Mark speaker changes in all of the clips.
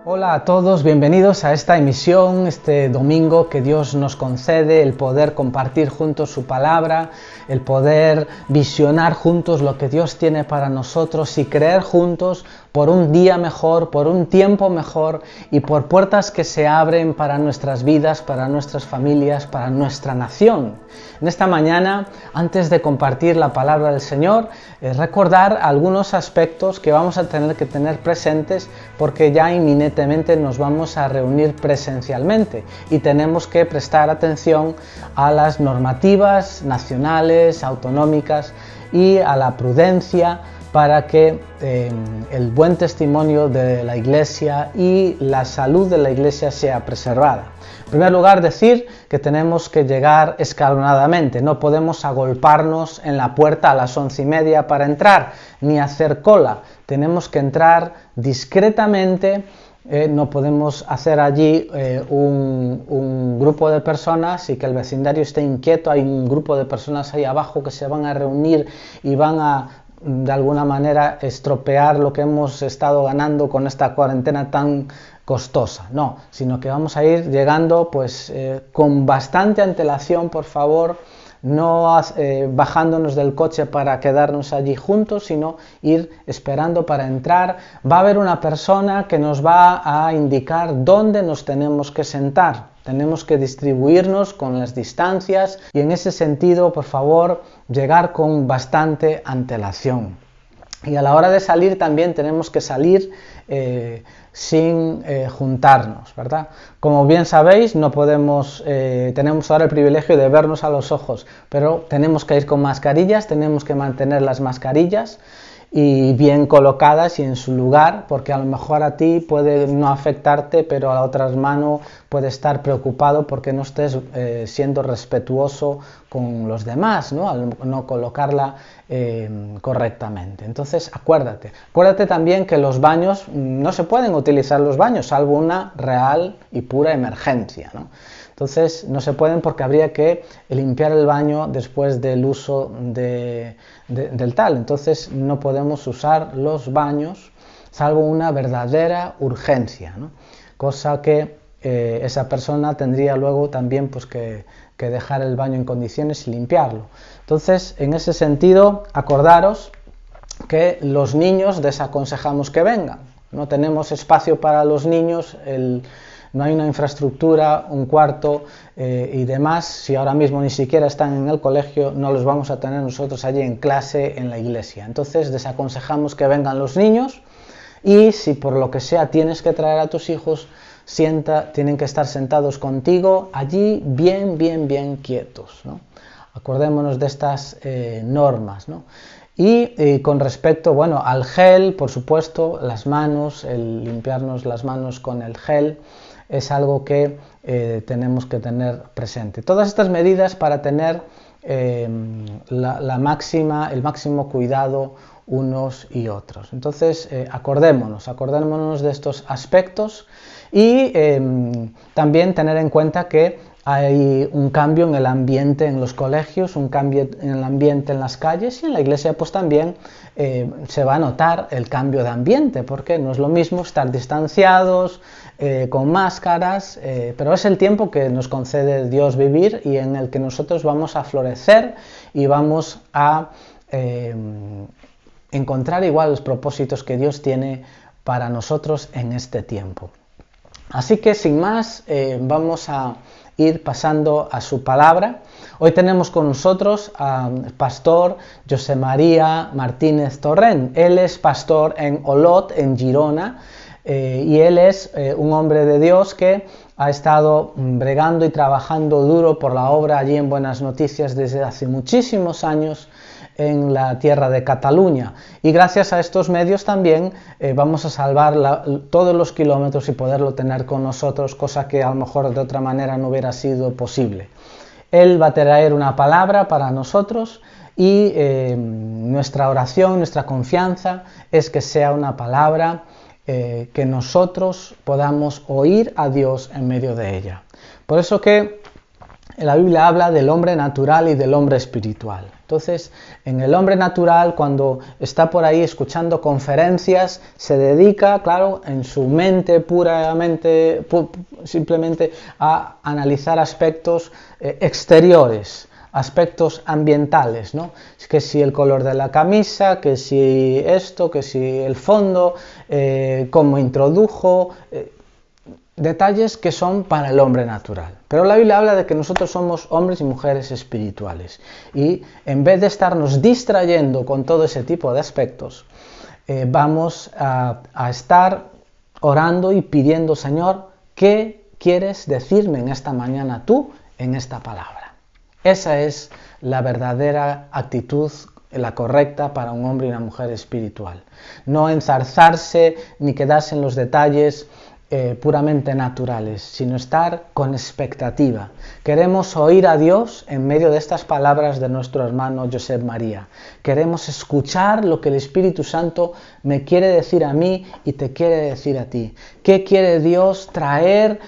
Speaker 1: Hola a todos, bienvenidos a esta emisión, este domingo que Dios nos concede, el poder compartir juntos su palabra, el poder visionar juntos lo que Dios tiene para nosotros y creer juntos por un día mejor, por un tiempo mejor y por puertas que se abren para nuestras vidas, para nuestras familias, para nuestra nación. En esta mañana, antes de compartir la palabra del Señor, recordar algunos aspectos que vamos a tener que tener presentes porque ya inminentemente nos vamos a reunir presencialmente y tenemos que prestar atención a las normativas nacionales, autonómicas y a la prudencia para que el buen testimonio de la Iglesia y la salud de la Iglesia sea preservada. En primer lugar, decir que tenemos que llegar escalonadamente, no podemos agolparnos en la puerta a las 11:30 para entrar, ni hacer cola, tenemos que entrar discretamente. No podemos hacer allí un grupo de personas y que el vecindario esté inquieto, hay un grupo de personas ahí abajo que se van a reunir y van a de alguna manera estropear lo que hemos estado ganando con esta cuarentena tan costosa, no, sino que vamos a ir llegando pues con bastante antelación, por favor, no bajándonos del coche para quedarnos allí juntos, sino ir esperando para entrar. Va a haber una persona que nos va a indicar dónde nos tenemos que sentar. Tenemos que distribuirnos con las distancias y en ese sentido, por favor, llegar con bastante antelación. Y a la hora de salir también tenemos que salir sin juntarnos, ¿verdad? Como bien sabéis, no podemos, tenemos ahora el privilegio de vernos a los ojos, pero tenemos que ir con mascarillas, tenemos que mantener las mascarillas y bien colocadas y en su lugar, porque a lo mejor a ti puede no afectarte, pero a la otra mano puede estar preocupado porque no estés siendo respetuoso con los demás, ¿no? Al no colocarla correctamente. Entonces, acuérdate también que los baños, no se pueden utilizar los baños, salvo una real y pura emergencia, ¿no? Entonces no se pueden porque habría que limpiar el baño después del uso del tal. Entonces no podemos usar los baños salvo una verdadera urgencia, ¿no? Cosa que esa persona tendría luego también pues, que dejar el baño en condiciones y limpiarlo. Entonces, en ese sentido, acordaros que los niños desaconsejamos que vengan. No tenemos espacio para los niños, no hay una infraestructura, un cuarto y demás. Si ahora mismo ni siquiera están en el colegio, no los vamos a tener nosotros allí en clase en la iglesia. Entonces desaconsejamos que vengan los niños y si por lo que sea tienes que traer a tus hijos, tienen que estar sentados contigo allí bien quietos, ¿no? Acordémonos de estas normas, ¿no? Y con respecto, bueno, al gel, por supuesto, las manos, el limpiarnos las manos con el gel, es algo que tenemos que tener presente. Todas estas medidas para tener el máximo cuidado unos y otros. Entonces, acordémonos de estos aspectos y también tener en cuenta que hay un cambio en el ambiente en los colegios, un cambio en el ambiente en las calles y en la iglesia pues también se va a notar el cambio de ambiente, porque no es lo mismo estar distanciados, con máscaras, pero es el tiempo que nos concede Dios vivir y en el que nosotros vamos a florecer y vamos a encontrar igual los propósitos que Dios tiene para nosotros en este tiempo. Así que sin más, vamos a ir pasando a su palabra. Hoy tenemos con nosotros al pastor José María Martínez Torrent. Él es pastor en Olot, en Girona, y él es un hombre de Dios que ha estado bregando y trabajando duro por la obra allí en Buenas Noticias desde hace muchísimos años en la tierra de Cataluña, y gracias a estos medios también vamos a salvar todos los kilómetros y poderlo tener con nosotros, cosa que a lo mejor de otra manera no hubiera sido posible. Él va a traer una palabra para nosotros y nuestra oración, nuestra confianza es que sea una palabra que nosotros podamos oír a Dios en medio de ella. Por eso que la Biblia habla del hombre natural y del hombre espiritual. Entonces, en el hombre natural, cuando está por ahí escuchando conferencias, se dedica, claro, en su mente puramente, simplemente a analizar aspectos exteriores, aspectos ambientales, ¿no? Que si el color de la camisa, que si esto, que si el fondo, cómo introdujo, detalles que son para el hombre natural. Pero la Biblia habla de que nosotros somos hombres y mujeres espirituales. Y en vez de estarnos distrayendo con todo ese tipo de aspectos, vamos a estar orando y pidiendo, Señor, ¿qué quieres decirme en esta mañana tú en esta palabra? Esa es la verdadera actitud, la correcta para un hombre y una mujer espiritual. No enzarzarse ni quedarse en los detalles puramente naturales, sino estar con expectativa. Queremos oír a Dios en medio de estas palabras de nuestro hermano Josep María. Queremos escuchar lo que el Espíritu Santo me quiere decir a mí y te quiere decir a ti. ¿Qué quiere Dios traer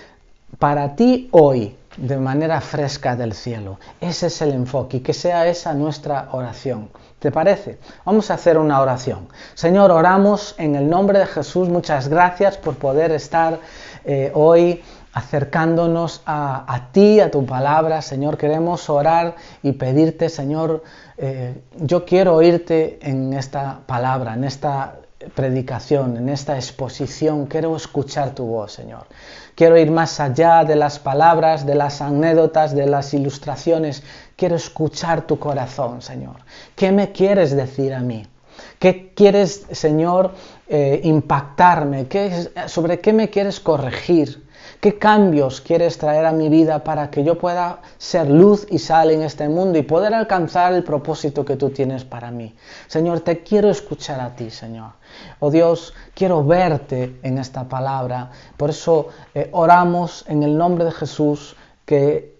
Speaker 1: para ti hoy de manera fresca del cielo? Ese es el enfoque y que sea esa nuestra oración. ¿Te parece? Vamos a hacer una oración. Señor, oramos en el nombre de Jesús. Muchas gracias por poder estar hoy acercándonos a ti, a tu palabra. Señor, queremos orar y pedirte, Señor, yo quiero oírte en esta palabra, en esta predicación, en esta exposición. Quiero escuchar tu voz, Señor. Quiero ir más allá de las palabras, de las anécdotas, de las ilustraciones. Quiero escuchar tu corazón, Señor. ¿Qué me quieres decir a mí? ¿Qué quieres, Señor, impactarme? ¿Sobre qué me quieres corregir? ¿Qué cambios quieres traer a mi vida para que yo pueda ser luz y sal en este mundo y poder alcanzar el propósito que tú tienes para mí? Señor, te quiero escuchar a ti, Señor. Oh Dios, quiero verte en esta palabra. Por eso oramos en el nombre de Jesús que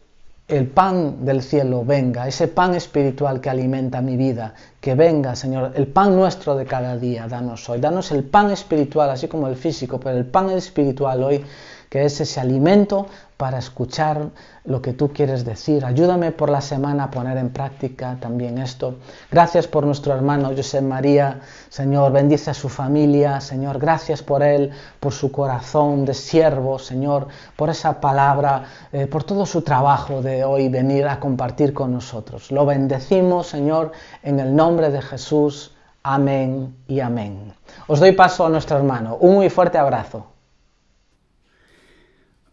Speaker 1: el pan del cielo venga, ese pan espiritual que alimenta mi vida, que venga, Señor, el pan nuestro de cada día, danos hoy. Danos el pan espiritual, así como el físico, pero el pan espiritual hoy, que es ese alimento para escuchar lo que tú quieres decir. Ayúdame por la semana a poner en práctica también esto. Gracias por nuestro hermano Josep María, Señor, bendice a su familia, Señor, gracias por él, por su corazón de siervo, Señor, por esa palabra, por todo su trabajo de hoy venir a compartir con nosotros. Lo bendecimos, Señor, en el nombre de Jesús. Amén y amén. Os doy paso a nuestro hermano. Un muy fuerte abrazo.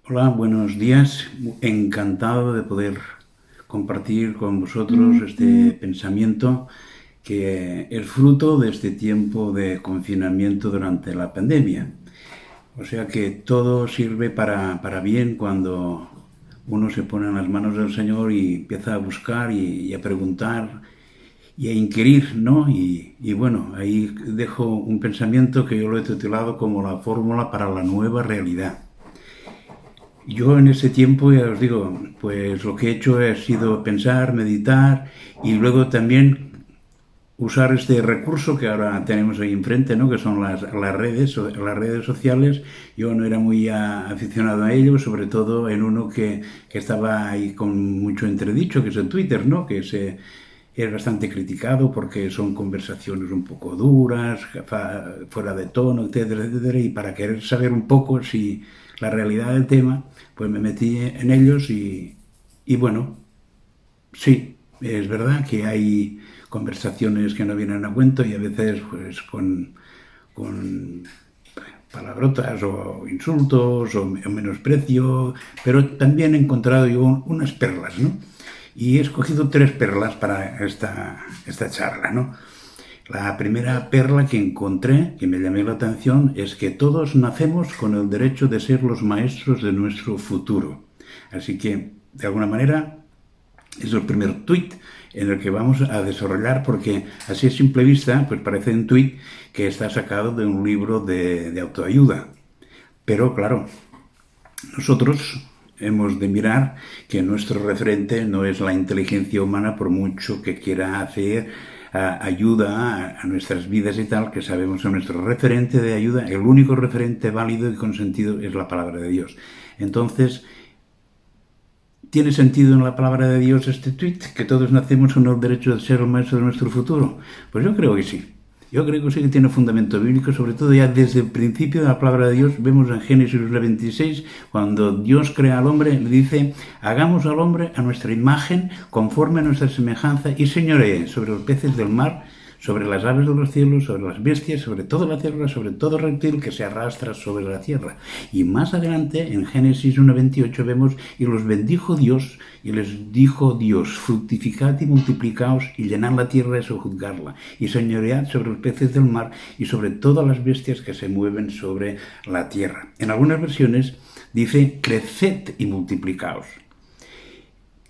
Speaker 2: Hola, buenos días. Encantado de poder compartir con vosotros este pensamiento que es fruto de este tiempo de confinamiento durante la pandemia. O sea que todo sirve para bien cuando uno se pone en las manos del Señor y empieza a buscar y a preguntar y a inquirir, ¿no? Y bueno, ahí dejo un pensamiento que yo lo he titulado como la fórmula para la nueva realidad. Yo en ese tiempo, ya os digo, pues lo que he hecho ha sido pensar, meditar y luego también usar este recurso que ahora tenemos ahí enfrente, ¿no? Que son las redes sociales. Yo no era muy aficionado a ello, sobre todo en uno que estaba ahí con mucho entredicho, que es el Twitter, ¿no? Que es bastante criticado porque son conversaciones un poco duras, fuera de tono, etcétera, etcétera, y para querer saber un poco si la realidad del tema, pues me metí en ellos y bueno, sí, es verdad que hay conversaciones que no vienen a cuento y a veces pues con palabrotas o insultos o menosprecio, pero también he encontrado yo unas perlas, ¿no? Y he escogido 3 perlas para esta charla, ¿no? La primera perla que encontré, que me llamó la atención, es que todos nacemos con el derecho de ser los maestros de nuestro futuro. Así que, de alguna manera, es el primer tuit en el que vamos a desarrollar, porque así a simple vista, pues parece un tuit que está sacado de un libro de autoayuda. Pero, claro, nosotros hemos de mirar que nuestro referente no es la inteligencia humana, por mucho que quiera hacer ayuda a nuestras vidas y tal, que sabemos que nuestro referente de ayuda, el único referente válido y con sentido es la palabra de Dios. Entonces, ¿Tiene sentido en la palabra de Dios este tuit? ¿Que todos nacemos con el derecho de ser el maestro de nuestro futuro? Pues yo creo que sí. Yo creo que sí que tiene fundamento bíblico, sobre todo ya desde el principio de la palabra de Dios. Vemos en Génesis 26, cuando Dios crea al hombre, le dice: hagamos al hombre a nuestra imagen, conforme a nuestra semejanza, y señoree sobre los peces del mar, sobre las aves de los cielos, sobre las bestias, sobre toda la tierra, sobre todo reptil que se arrastra sobre la tierra. Y más adelante, en Génesis 1:28, vemos: y los bendijo Dios, y les dijo Dios: fructificad y multiplicaos, y llenad la tierra y sojuzgarla, y señoread sobre los peces del mar, y sobre todas las bestias que se mueven sobre la tierra. En algunas versiones dice: creced y multiplicaos.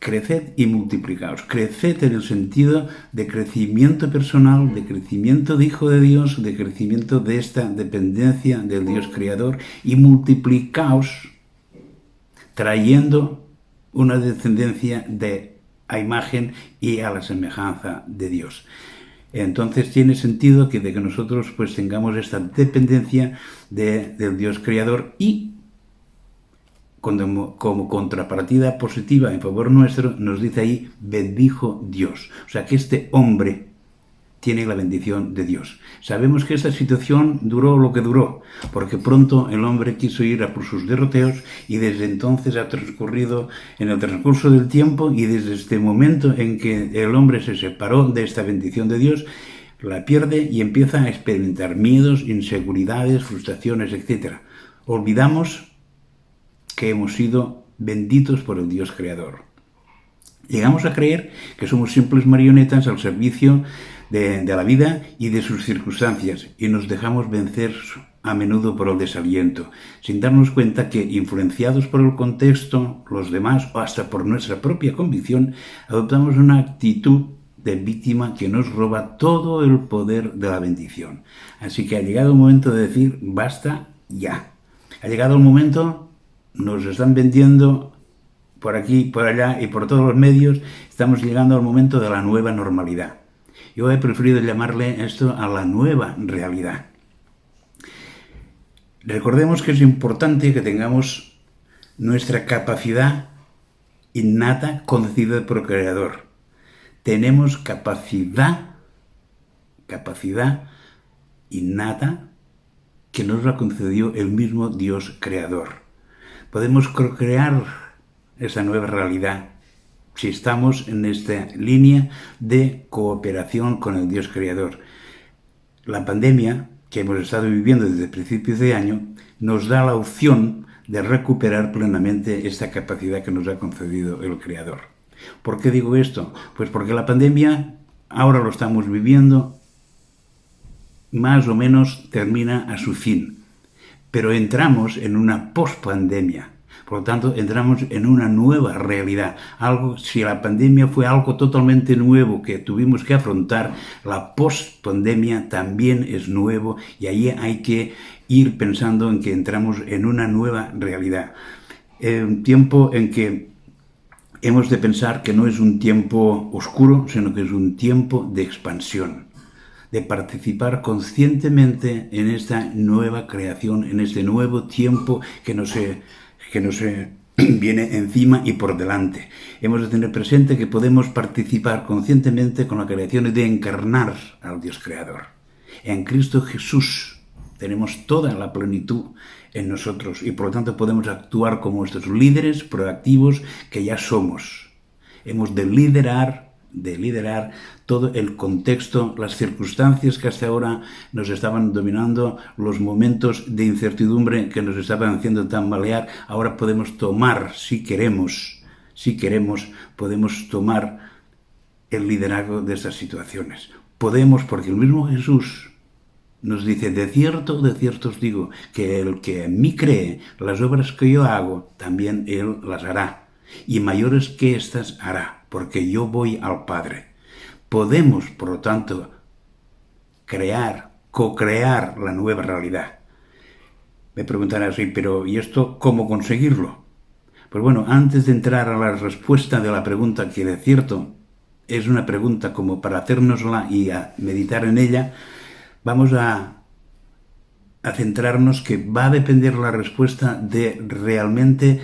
Speaker 2: Creced y multiplicaos. Creced en el sentido de crecimiento personal, de crecimiento de hijo de Dios, de crecimiento de esta dependencia del Dios creador, y multiplicaos trayendo una descendencia a imagen y a la semejanza de Dios. Entonces tiene sentido que nosotros pues tengamos esta dependencia del Dios creador, y como contrapartida positiva en favor nuestro, nos dice ahí: bendijo Dios. O sea que este hombre tiene la bendición de Dios. Sabemos que esta situación duró lo que duró, porque pronto el hombre quiso ir a por sus derroteos, y desde entonces ha transcurrido en el transcurso del tiempo, y desde este momento en que el hombre se separó de esta bendición de Dios, la pierde y empieza a experimentar miedos, inseguridades, frustraciones, etc. Olvidamos que hemos sido benditos por el Dios creador. Llegamos a creer que somos simples marionetas al servicio de la vida y de sus circunstancias, y nos dejamos vencer a menudo por el desaliento, sin darnos cuenta que, influenciados por el contexto, los demás o hasta por nuestra propia convicción, adoptamos una actitud de víctima que nos roba todo el poder de la bendición. Así que ha llegado el momento de decir: basta ya. Ha llegado el momento. Nos están vendiendo por aquí, por allá y por todos los medios. Estamos llegando al momento de la nueva normalidad. Yo he preferido llamarle esto a la nueva realidad. Recordemos que es importante que tengamos nuestra capacidad innata concedida por el Creador. Tenemos capacidad innata que nos la concedió el mismo Dios Creador. Podemos crear esa nueva realidad si estamos en esta línea de cooperación con el Dios creador. La pandemia que hemos estado viviendo desde principios de año nos da la opción de recuperar plenamente esta capacidad que nos ha concedido el creador. ¿Por qué digo esto? Pues porque la pandemia, ahora lo estamos viviendo, más o menos termina a su fin. Pero entramos en una pospandemia. Por lo tanto, entramos en una nueva realidad. Si la pandemia fue algo totalmente nuevo que tuvimos que afrontar, la pospandemia también es nuevo, y ahí hay que ir pensando en que entramos en una nueva realidad. Un tiempo en que hemos de pensar que no es un tiempo oscuro, sino que es un tiempo de expansión, de participar conscientemente en esta nueva creación, en este nuevo tiempo que nos viene encima y por delante. Hemos de tener presente que podemos participar conscientemente con la creación y de encarnar al Dios creador. En Cristo Jesús tenemos toda la plenitud en nosotros, y por lo tanto podemos actuar como nuestros líderes proactivos que ya somos. Hemos de liderar todo el contexto, las circunstancias que hasta ahora nos estaban dominando, los momentos de incertidumbre que nos estaban haciendo tambalear. Ahora podemos tomar, si queremos, podemos tomar el liderazgo de esas situaciones. Podemos, porque el mismo Jesús nos dice: de cierto os digo, que el que en mí cree, las obras que yo hago, también él las hará, y mayores que estas hará, porque yo voy al Padre. Podemos, por lo tanto, co-crear la nueva realidad. Me preguntarán así: pero ¿y esto cómo conseguirlo? Pues bueno, antes de entrar a la respuesta de la pregunta, que de cierto es una pregunta como para hacérnosla y a meditar en ella, vamos a centrarnos que va a depender la respuesta realmente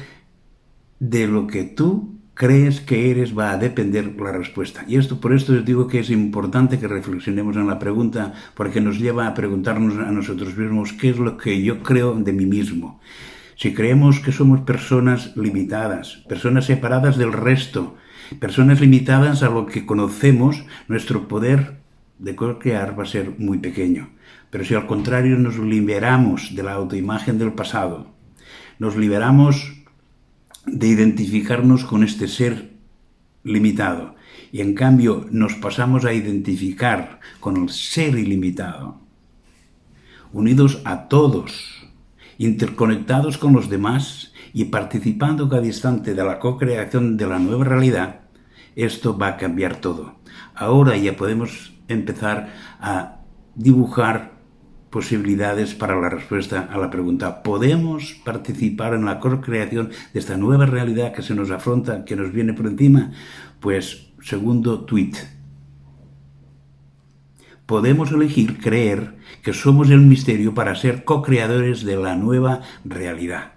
Speaker 2: de lo que tú crees que eres va a depender la respuesta. Y por esto os digo que es importante que reflexionemos en la pregunta, porque nos lleva a preguntarnos a nosotros mismos qué es lo que yo creo de mí mismo. Si creemos que somos personas limitadas, personas separadas del resto, personas limitadas a lo que conocemos, nuestro poder de co-crear va a ser muy pequeño. Pero si al contrario nos liberamos de la autoimagen del pasado, nos liberamos de identificarnos con este ser limitado y en cambio nos pasamos a identificar con el ser ilimitado, unidos a todos, interconectados con los demás y participando cada instante de la co-creación de la nueva realidad, esto va a cambiar todo. Ahora ya podemos empezar a dibujar posibilidades para la respuesta a la pregunta. ¿Podemos participar en la co-creación de esta nueva realidad que se nos afronta, que nos viene por encima? Pues, segundo tweet. Podemos elegir creer que somos el misterio para ser co-creadores de la nueva realidad.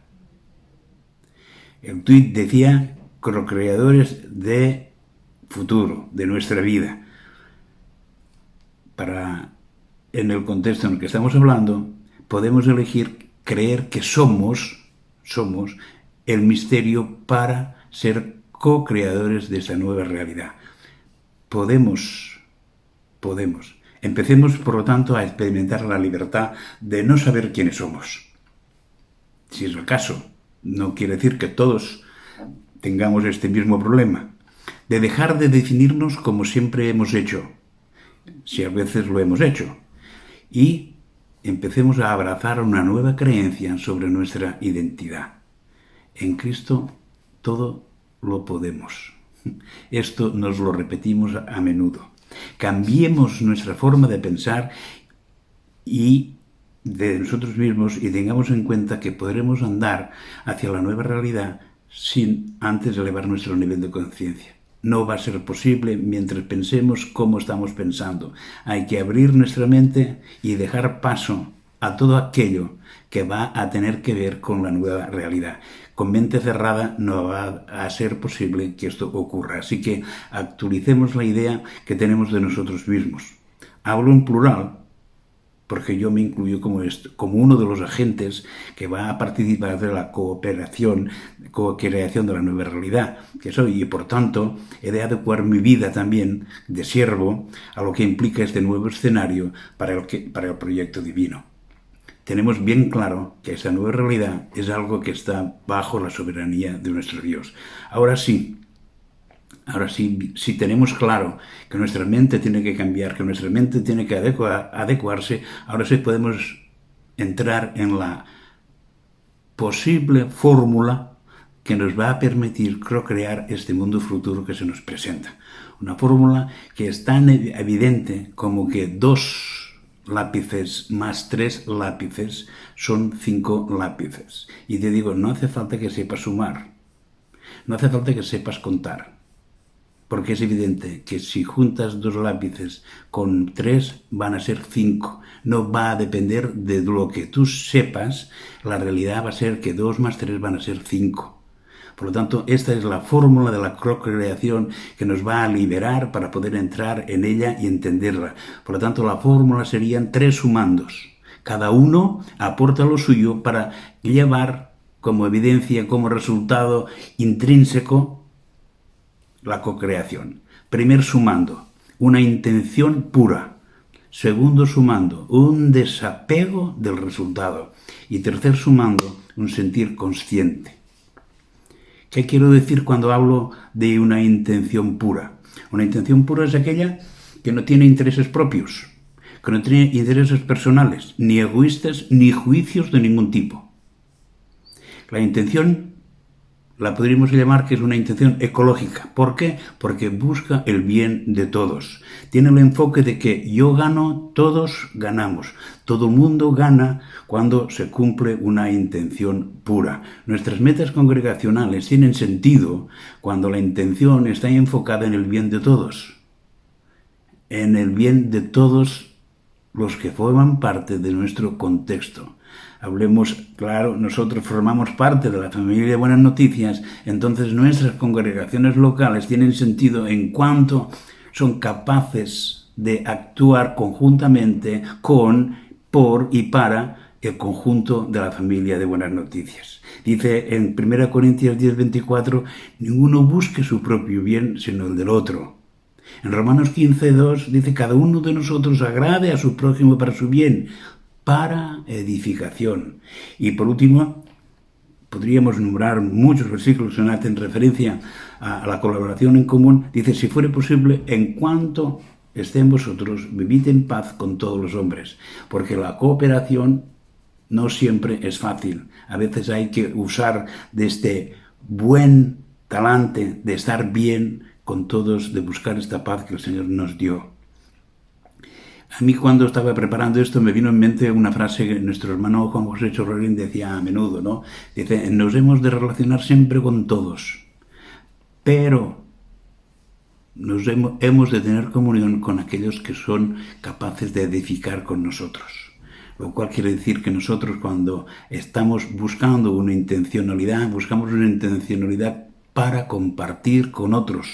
Speaker 2: El tweet decía co-creadores de futuro, de nuestra vida. En el contexto en el que estamos hablando, podemos elegir creer que somos el misterio para ser co-creadores de esa nueva realidad. Podemos. Empecemos, por lo tanto, a experimentar la libertad de no saber quiénes somos. Si es el caso, no quiere decir que todos tengamos este mismo problema. De dejar de definirnos como siempre hemos hecho, si a veces lo hemos hecho. Y empecemos a abrazar una nueva creencia sobre nuestra identidad. En Cristo todo lo podemos. Esto nos lo repetimos a menudo. Cambiemos nuestra forma de pensar y de nosotros mismos y tengamos en cuenta que podremos andar hacia la nueva realidad sin antes elevar nuestro nivel de conciencia. No va a ser posible mientras pensemos como estamos pensando. Hay que abrir nuestra mente y dejar paso a todo aquello que va a tener que ver con la nueva realidad. Con mente cerrada no va a ser posible que esto ocurra. Así que actualicemos la idea que tenemos de nosotros mismos. Hablo en plural porque yo me incluyo como uno de los agentes que va a participar de la co-creación de la nueva realidad que soy, y por tanto he de adecuar mi vida también de siervo a lo que implica este nuevo escenario para el proyecto divino. Tenemos bien claro que esa nueva realidad es algo que está bajo la soberanía de nuestro Dios. Ahora sí, si tenemos claro que nuestra mente tiene que cambiar, que nuestra mente tiene que adecuarse, ahora sí podemos entrar en la posible fórmula que nos va a permitir crear este mundo futuro que se nos presenta. Una fórmula que es tan evidente como que 2 lápices más 3 lápices son 5 lápices. Y te digo, no hace falta que sepas sumar, no hace falta que sepas contar. Porque es evidente que si juntas 2 lápices con 3 van a ser 5. No va a depender de lo que tú sepas, la realidad va a ser que 2 más 3 van a ser 5. Por lo tanto, esta es la fórmula de la co-creación que nos va a liberar para poder entrar en ella y entenderla. Por lo tanto, la fórmula serían 3 sumandos. Cada uno aporta lo suyo para llevar como evidencia, como resultado intrínseco, la co-creación. Primer sumando, una intención pura. Segundo sumando, un desapego del resultado. Y tercer sumando, un sentir consciente. ¿Qué quiero decir cuando hablo de una intención pura? Una intención pura es aquella que no tiene intereses propios, que no tiene intereses personales, ni egoístas, ni juicios de ningún tipo. La intención la podríamos llamar que es una intención ecológica. ¿Por qué? Porque busca el bien de todos. Tiene el enfoque de que yo gano, todos ganamos. Todo el mundo gana cuando se cumple una intención pura. Nuestras metas congregacionales tienen sentido cuando la intención está enfocada en el bien de todos. En el bien de todos los que forman parte de nuestro contexto. Hablemos, claro, nosotros formamos parte de la familia de Buenas Noticias, entonces nuestras congregaciones locales tienen sentido en cuanto son capaces de actuar conjuntamente con, por y para el conjunto de la familia de Buenas Noticias. Dice en 1 Corintios 10:24, ninguno busque su propio bien, sino el del otro. En Romanos 15:2 dice, cada uno de nosotros agrade a su prójimo para su bien, para edificación. Y por último, podríamos nombrar muchos versículos que hacen referencia a la colaboración en común. Dice, si fuere posible, en cuanto estén vosotros, vivid en paz con todos los hombres, porque la cooperación no siempre es fácil. A veces hay que usar de este buen talante de estar bien con todos, de buscar esta paz que el Señor nos dio. A mí cuando estaba preparando esto me vino en mente una frase que nuestro hermano Juan José Chorrerín decía a menudo, ¿no? Dice, nos hemos de relacionar siempre con todos, pero hemos de tener comunión con aquellos que son capaces de edificar con nosotros. Lo cual quiere decir que nosotros cuando estamos buscando una intencionalidad, buscamos una intencionalidad para compartir con otros.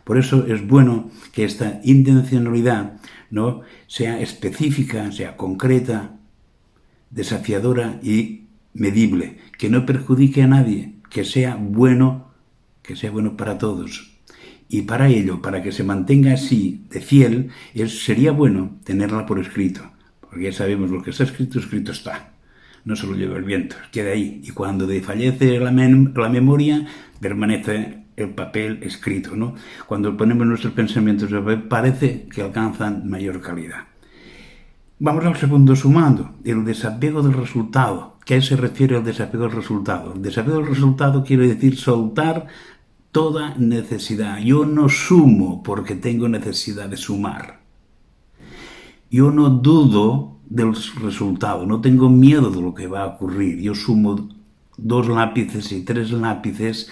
Speaker 2: Por eso es bueno que esta intencionalidad, ¿no?, sea específica, sea concreta, desafiadora y medible, que no perjudique a nadie, que sea bueno para todos. Y para ello, para que se mantenga así de fiel, sería bueno tenerla por escrito, porque ya sabemos lo que está escrito, escrito está. No se lo lleva el viento, queda ahí. Y cuando desfallece la memoria, permanece el papel escrito, ¿no? Cuando ponemos nuestros pensamientos en papel, parece que alcanzan mayor calidad. Vamos al segundo sumando, el desapego del resultado. ¿Qué se refiere al desapego del resultado? El desapego del resultado quiere decir soltar toda necesidad. Yo no sumo porque tengo necesidad de sumar. Yo no dudo del resultado, no tengo miedo de lo que va a ocurrir. Yo sumo 2 lápices y 3 lápices,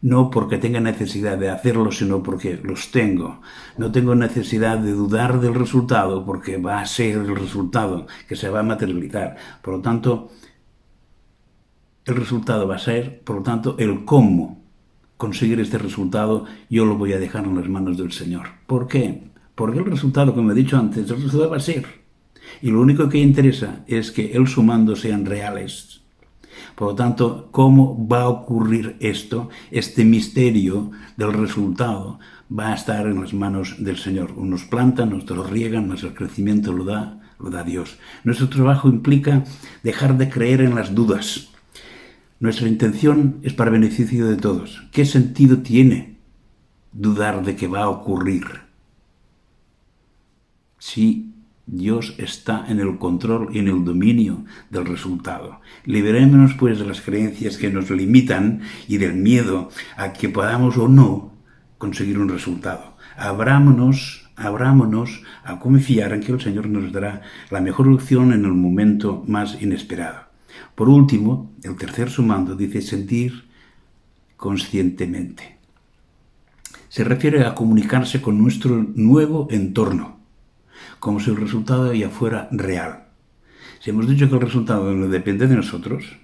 Speaker 2: no porque tenga necesidad de hacerlo, sino porque los tengo. No tengo necesidad de dudar del resultado porque va a ser el resultado que se va a materializar. Por lo tanto, el resultado va a ser, por lo tanto, el cómo conseguir este resultado, yo lo voy a dejar en las manos del Señor. ¿Por qué? Porque el resultado, como he dicho antes, el resultado va a ser. Y lo único que interesa es que el sumando sean reales. Por lo tanto, ¿cómo va a ocurrir esto? Este misterio del resultado va a estar en las manos del Señor. Unos plantan, otros riegan, nuestro crecimiento lo da Dios. Nuestro trabajo implica dejar de creer en las dudas. Nuestra intención es para beneficio de todos. ¿Qué sentido tiene dudar de que va a ocurrir? Si Dios está en el control y en el dominio del resultado. Liberémonos pues de las creencias que nos limitan y del miedo a que podamos o no conseguir un resultado. Abrámonos a confiar en que el Señor nos dará la mejor opción en el momento más inesperado. Por último, el tercer sumando dice sentir conscientemente. Se refiere a comunicarse con nuestro nuevo entorno, como si el resultado ya fuera real. Si hemos dicho que el resultado no depende de nosotros,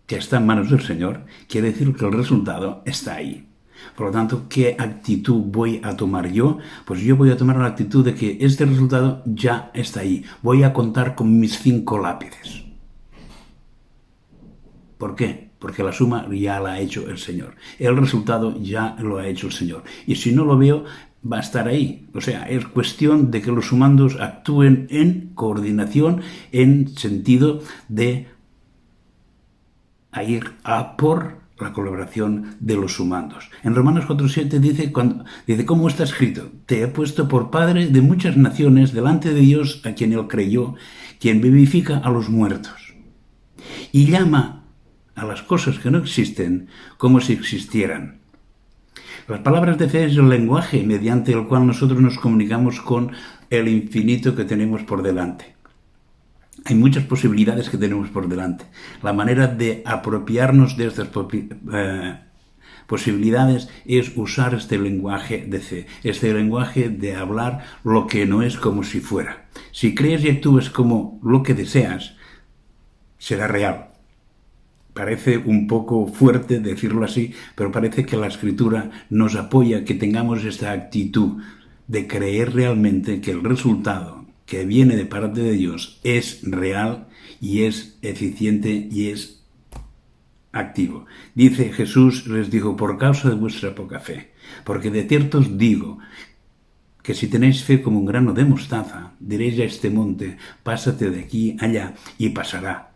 Speaker 2: que está en manos del Señor, quiere decir que el resultado está ahí. Por lo tanto, ¿qué actitud voy a tomar yo? Pues yo voy a tomar la actitud de que este resultado ya está ahí. Voy a contar con mis 5 lápices. ¿Por qué? Porque la suma ya la ha hecho el Señor. El resultado ya lo ha hecho el Señor. Y si no lo veo, va a estar ahí. O sea, es cuestión de que los sumandos actúen en coordinación, en sentido de ir a por la colaboración de los sumandos. En Romanos 4:7 dice, ¿cómo está escrito? Te he puesto por padre de muchas naciones delante de Dios a quien él creyó, quien vivifica a los muertos y llama a las cosas que no existen como si existieran. Las palabras de fe es el lenguaje mediante el cual nosotros nos comunicamos con el infinito que tenemos por delante. Hay muchas posibilidades que tenemos por delante. La manera de apropiarnos de estas Posibilidades es usar este lenguaje de fe, este lenguaje de hablar lo que no es como si fuera. Si crees y actúas como lo que deseas, será real. Parece un poco fuerte decirlo así, pero parece que la Escritura nos apoya que tengamos esta actitud de creer realmente que el resultado que viene de parte de Dios es real y es eficiente y es activo. Dice Jesús, les dijo, por causa de vuestra poca fe, porque de cierto os digo que si tenéis fe como un grano de mostaza, diréis a este monte, pásate de aquí allá, y pasará.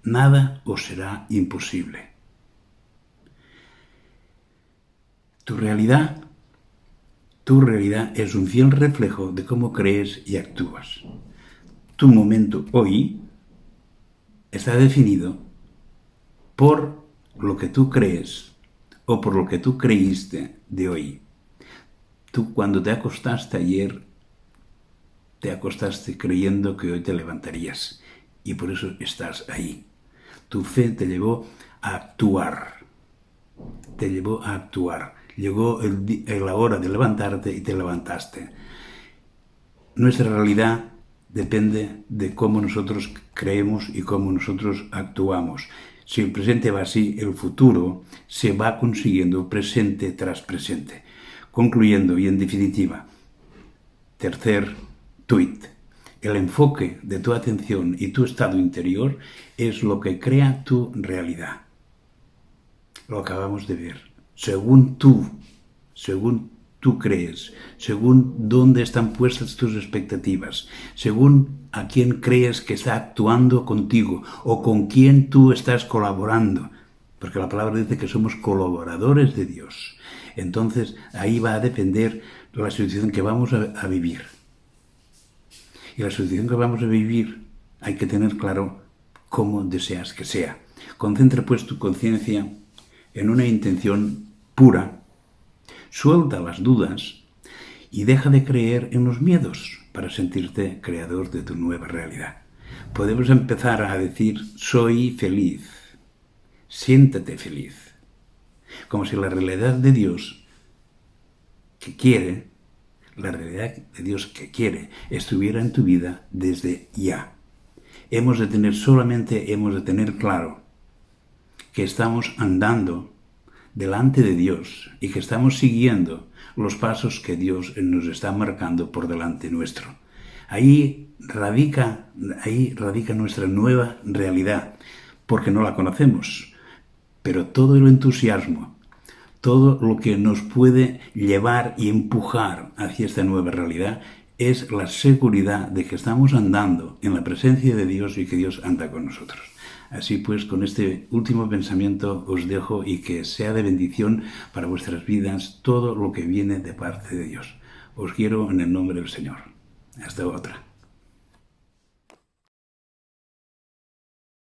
Speaker 2: Nada os será imposible. Tu realidad es un fiel reflejo de cómo crees y actúas. Tu momento hoy está definido por lo que tú crees o por lo que tú creíste de hoy. Tú cuando te acostaste ayer, te acostaste creyendo que hoy te levantarías y por eso estás ahí. Tu fe te llevó a actuar. Llegó la hora de levantarte y te levantaste. Nuestra realidad depende de cómo nosotros creemos y cómo nosotros actuamos. Si el presente va así, el futuro se va consiguiendo presente tras presente. Concluyendo y en definitiva, tercer tuit. El enfoque de tu atención y tu estado interior es lo que crea tu realidad. Lo acabamos de ver. Según tú crees, según dónde están puestas tus expectativas, según a quién crees que está actuando contigo o con quién tú estás colaborando, porque la palabra dice que somos colaboradores de Dios. Entonces ahí va a depender la situación que vamos a vivir. Y la situación que vamos a vivir hay que tener claro cómo deseas que sea. Concentra pues tu conciencia en una intención pura, suelta las dudas y deja de creer en los miedos para sentirte creador de tu nueva realidad. Podemos empezar a decir, soy feliz, siéntate feliz, como si la realidad de Dios que quiere, estuviera en tu vida desde ya. Hemos de tener claro que estamos andando delante de Dios y que estamos siguiendo los pasos que Dios nos está marcando por delante nuestro. Ahí radica nuestra nueva realidad, porque no la conocemos, pero todo el entusiasmo, todo lo que nos puede llevar y empujar hacia esta nueva realidad es la seguridad de que estamos andando en la presencia de Dios y que Dios anda con nosotros. Así pues, con este último pensamiento os dejo y que sea de bendición para vuestras vidas todo lo que viene de parte de Dios. Os quiero en el nombre del Señor. Hasta otra.